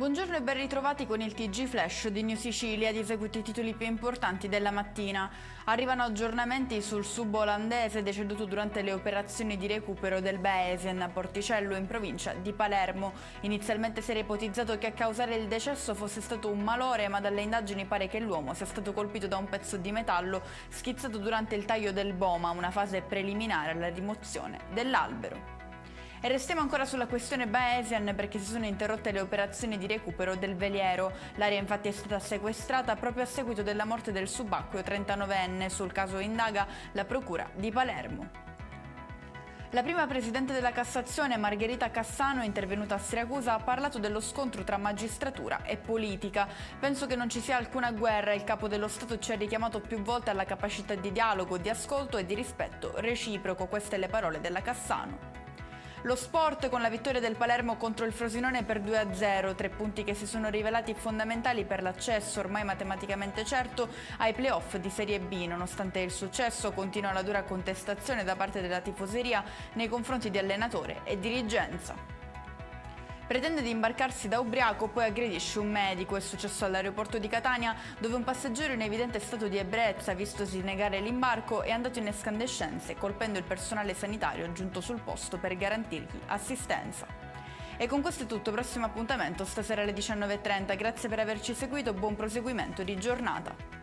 Buongiorno e ben ritrovati con il TG Flash di New Sicilia. Di seguito i titoli più importanti della mattina. Arrivano aggiornamenti sul sub olandese deceduto durante le operazioni di recupero del Baesen a Porticello in provincia di Palermo. Inizialmente si era ipotizzato che a causare il decesso fosse stato un malore, ma dalle indagini pare che l'uomo sia stato colpito da un pezzo di metallo schizzato durante il taglio del boma, una fase preliminare alla rimozione dell'albero. E restiamo ancora sulla questione Baesen perché si sono interrotte le operazioni di recupero del veliero. L'area infatti è stata sequestrata proprio a seguito della morte del subacqueo 39enne. Sul caso indaga la Procura di Palermo. La prima presidente della Cassazione, Margherita Cassano, intervenuta a Siracusa, ha parlato dello scontro tra magistratura e politica. Penso che non ci sia alcuna guerra, il capo dello Stato ci ha richiamato più volte alla capacità di dialogo, di ascolto e di rispetto reciproco. Queste le parole della Cassano. Lo sport con la vittoria del Palermo contro il Frosinone per 2-0, 3 punti che si sono rivelati fondamentali per l'accesso ormai matematicamente certo ai playoff di Serie B. Nonostante il successo continua la dura contestazione da parte della tifoseria nei confronti di allenatore e dirigenza. Pretende di imbarcarsi da ubriaco, poi aggredisce un medico. È successo all'aeroporto di Catania, dove un passeggero in evidente stato di ebbrezza, vistosi negare l'imbarco, è andato in escandescenze, colpendo il personale sanitario giunto sul posto per garantirgli assistenza. E con questo è tutto, prossimo appuntamento stasera alle 19:30. Grazie per averci seguito, buon proseguimento di giornata.